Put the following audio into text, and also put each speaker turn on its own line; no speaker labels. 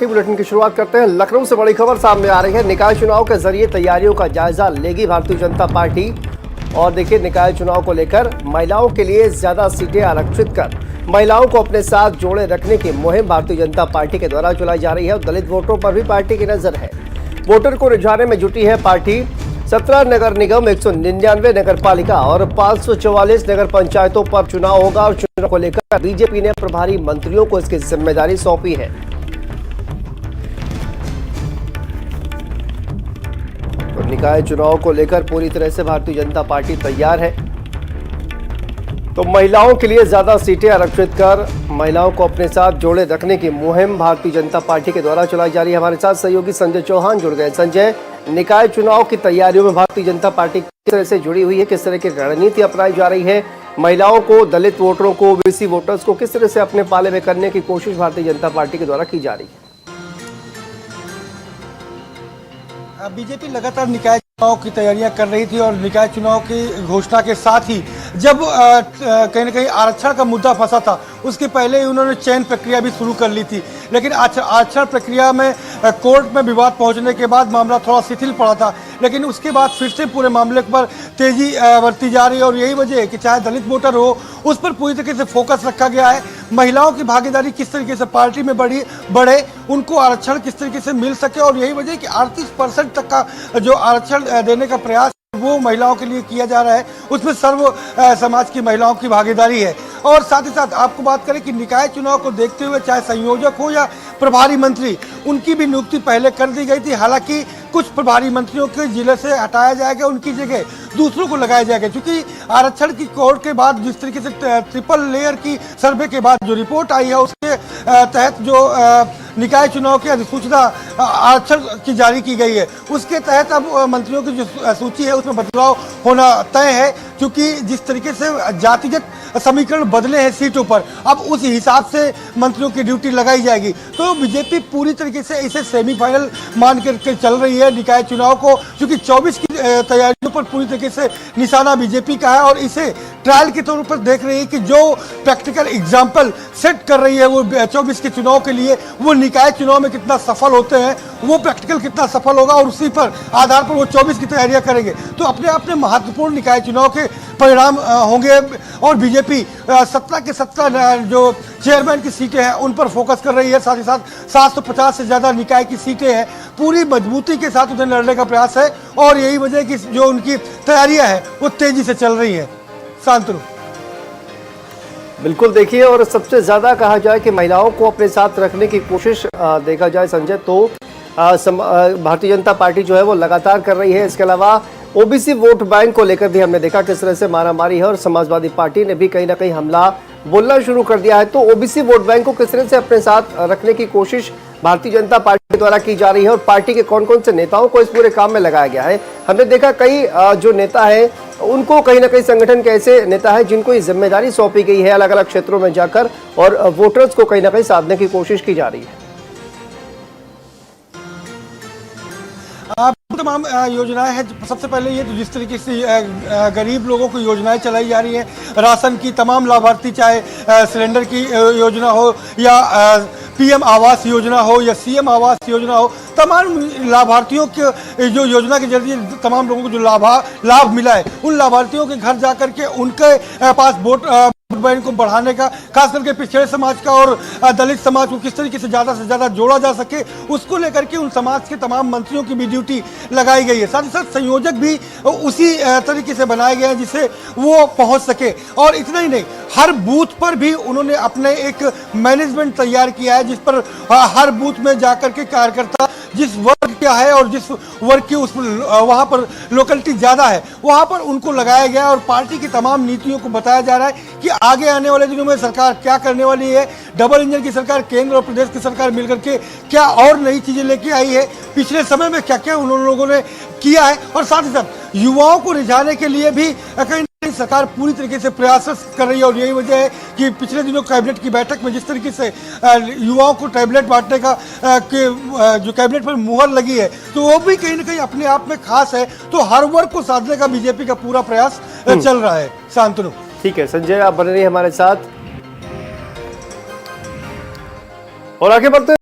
Bulletin की शुरुआत करते हैं। लखनऊ से बड़ी खबर सामने आ रही है। निकाय चुनाव के जरिए तैयारियों का जायजा लेगी भारतीय जनता पार्टी। और देखिए, निकाय चुनाव को लेकर महिलाओं के लिए ज्यादा सीटें आरक्षित कर महिलाओं को अपने साथ जोड़े रखने की मुहिम भारतीय जनता पार्टी के द्वारा चलाई जा रही है। और दलित वोटरों पर भी पार्टी की नजर है। वोटर को रिझाने में जुटी है पार्टी। 17 नगर निगम, 199 नगर पालिका और 544 नगर पंचायतों पर चुनाव होगा। और चुनाव को लेकर बीजेपी ने प्रभारी मंत्रियों को इसकी जिम्मेदारी सौंपी है। तो निकाय चुनाव को लेकर पूरी तरह से भारतीय जनता पार्टी तैयार है। तो महिलाओं के लिए ज्यादा सीटें आरक्षित कर महिलाओं को अपने साथ जोड़े रखने की मुहिम भारतीय जनता पार्टी के द्वारा चलाई जा रही है। हमारे साथ सहयोगी संजय चौहान जुड़ गए। संजय, निकाय चुनाव की तैयारियों में भारतीय जनता पार्टी किस तरह से जुड़ी हुई है, किस तरह की रणनीति अपनाई जा रही है, महिलाओं को, दलित वोटरों को, ओबीसी वोटर्स को किस तरह से अपने पाले में करने की कोशिश भारतीय जनता पार्टी के द्वारा की जा रही है?
बीजेपी लगातार निकाय चुनाव की तैयारियां कर रही थी और निकाय चुनाव की घोषणा के साथ ही जब कहीं न कहीं आरक्षण का मुद्दा फंसा था, उसके पहले ही उन्होंने चयन प्रक्रिया भी शुरू कर ली थी। लेकिन आरक्षण प्रक्रिया में कोर्ट में विवाद पहुंचने के बाद मामला थोड़ा शिथिल पड़ा था। लेकिन उसके बाद फिर से पूरे मामले पर तेजी बरती जा रही है। और यही वजह है कि चाहे दलित वोटर हो, उस पर पूरी तरीके से फोकस रखा गया है। महिलाओं की भागीदारी किस तरीके से पार्टी में बढ़े, उनको आरक्षण किस तरीके से मिल सके। और यही वजह है कि 38% तक का जो आरक्षण देने का प्रयास वो महिलाओं के लिए किया जा रहा है, उसमें सर्व समाज की महिलाओं की भागीदारी है। और साथ ही साथ आपको बात करें कि निकाय चुनाव को देखते हुए चाहे संयोजक हो या प्रभारी मंत्री, उनकी भी नियुक्ति पहले कर दी गई थी। हालांकि कुछ प्रभारी मंत्रियों के जिले से हटाया जाएगा, उनकी जगह दूसरों को लगाया जाएगा। क्योंकि आरक्षण की कोर्ट के बाद जिस तरीके से ट्रिपल लेयर की सर्वे के बाद जो रिपोर्ट आई है, उसके तहत जो निकाय चुनाव की अधिसूचना आरक्षण की जारी की गई है, उसके तहत अब मंत्रियों की जो सूची है उसमें बदलाव होना तय है। क्योंकि जिस तरीके से जातिगत समीकरण बदले हैं सीटों पर, अब उस हिसाब से मंत्रियों की ड्यूटी लगाई जाएगी। तो बीजेपी पूरी तरीके से इसे सेमीफाइनल मान करके चल रही है निकाय चुनाव को, क्योंकि 24 की तैयारियों पर पूरी तरीके से निशाना बीजेपी का है। और इसे ट्रायल के तौर पर देख रही है कि जो प्रैक्टिकल एग्जाम्पल सेट कर रही है वो 24 के चुनाव के लिए, वो निकाय चुनाव में कितना सफल होते हैं, वो प्रैक्टिकल कितना सफल होगा, और उसी पर आधार पर वो 24 की तैयारियां करेंगे। तो अपने आप में महत्वपूर्ण निकाय चुनाव के परिणाम होंगे। और बीजेपी 17 के 17 जो चेयरमैन की सीटें हैं उन पर फोकस कर रही है। साथ ही साथ 750 से ज्यादा निकाय की सीटें हैं, पूरी मजबूती के साथ उन्हें लड़ने का प्रयास है। और यही वजह है कि जो उनकी तैयारियां हैं वो तेजी से चल रही है। शांतनु,
बिल्कुल, देखिए, और सबसे ज्यादा कहा जाए कि महिलाओं को अपने साथ रखने की कोशिश देखा जाए संजय, तो भारतीय जनता पार्टी जो है वो लगातार कर रही है। इसके अलावा ओबीसी वोट बैंक को लेकर भी हमने देखा किस तरह से मारामारी है, और समाजवादी पार्टी ने भी कहीं ना कहीं हमला बोलना शुरू कर दिया है। तो ओबीसी वोट बैंक को किस तरह से अपने साथ रखने की कोशिश भारतीय जनता पार्टी द्वारा की जा रही है, और पार्टी के कौन कौन से नेताओं को इस पूरे काम में लगाया गया है? हमने देखा कई जो नेता हैं उनको कहीं ना कहीं संगठन के ऐसे नेता हैं जिनको ये जिम्मेदारी सौंपी गई है अलग अलग क्षेत्रों में जाकर, और वोटर्स को कहीं ना कहीं साधने की कोशिश की जा रही है।
तमाम योजनाएं हैं। सबसे पहले ये तो जिस तरीके से गरीब लोगों को योजनाएं चलाई जा रही है, राशन की तमाम लाभार्थी, चाहे सिलेंडर की योजना हो या पीएम आवास योजना हो या सीएम आवास योजना हो, तमाम लाभार्थियों के जो योजना के जरिए तमाम लोगों को जो लाभ मिला है, उन लाभार्थियों के घर जाकर के उनके पास वोट बैंक को बढ़ाने का, खास करके पिछड़े समाज का और दलित समाज को किस तरीके से ज्यादा जोड़ा जा सके, उसको लेकर के उन समाज के तमाम मंत्रियों की भी ड्यूटी लगाई गई है। साथ ही साथ संयोजक भी उसी तरीके से बनाए गए हैं जिससे वो पहुंच सके। और इतना ही नहीं, हर बूथ पर भी उन्होंने अपने एक मैनेजमेंट तैयार किया है, जिस पर हर बूथ में जाकर के कार्यकर्ता जिस वर्ग का है और जिस वर्ग की उस वहां पर लोकलिटी ज्यादा है, वहां पर उनको लगाया गया। और पार्टी की तमाम नीतियों को बताया जा रहा है कि आगे आने वाले दिनों में सरकार क्या करने वाली है। डबल इंजन की सरकार, केंद्र और प्रदेश की सरकार मिलकर के क्या और नई चीजें लेके आई है, पिछले समय में क्या क्या उन लोगों ने किया है। और साथ ही साथ युवाओं को रिझाने के लिए भी कहीं सरकार पूरी तरीके से प्रयास कर रही है। और यही वजह है कि पिछले दिनों कैबिनेट की बैठक में जिस तरीके से युवाओं को टैबलेट बांटने का जो कैबिनेट पर मुहर लगी है, तो वो भी कहीं ना कहीं अपने आप में खास है। तो हर वर्ग को साधने का बीजेपी का पूरा प्रयास चल रहा है। शांतनु,
ठीक है संजय, आप बने रहिए हमारे साथ और आगे बढ़ते